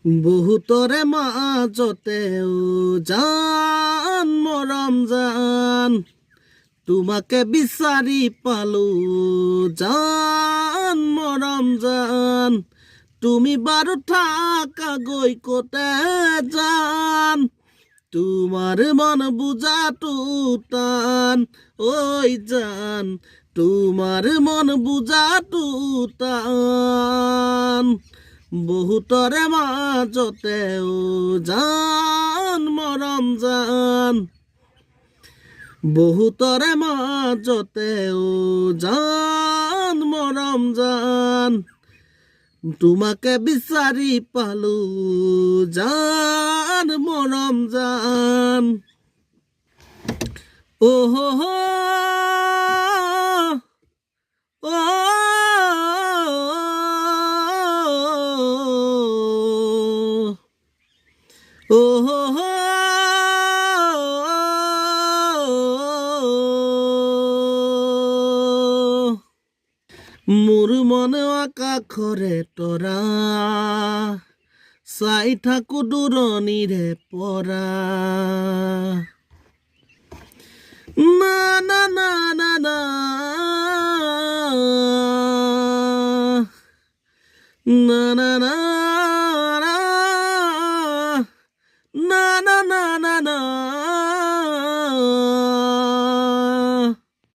বহুতৰে মাজতেও জান মৰম জান তোমাকে বিচাৰি পালো জান মৰম জান তুমি বাৰু থাকাগৈ ক'তে জান তোমাৰ মন বুজাটো টান ঐ জান তোমাৰ মন বুজাটো টান বহুতৰে মাজতেও জান মৰম জান বহুতৰে মাজতেও জান মৰম জান তোমাকে বিচাৰি পালো জান মৰম জান অহ মোৰ মনে আকাশৰে তৰা চাই থাকো দূৰণিৰে পৰা না না না না না না না না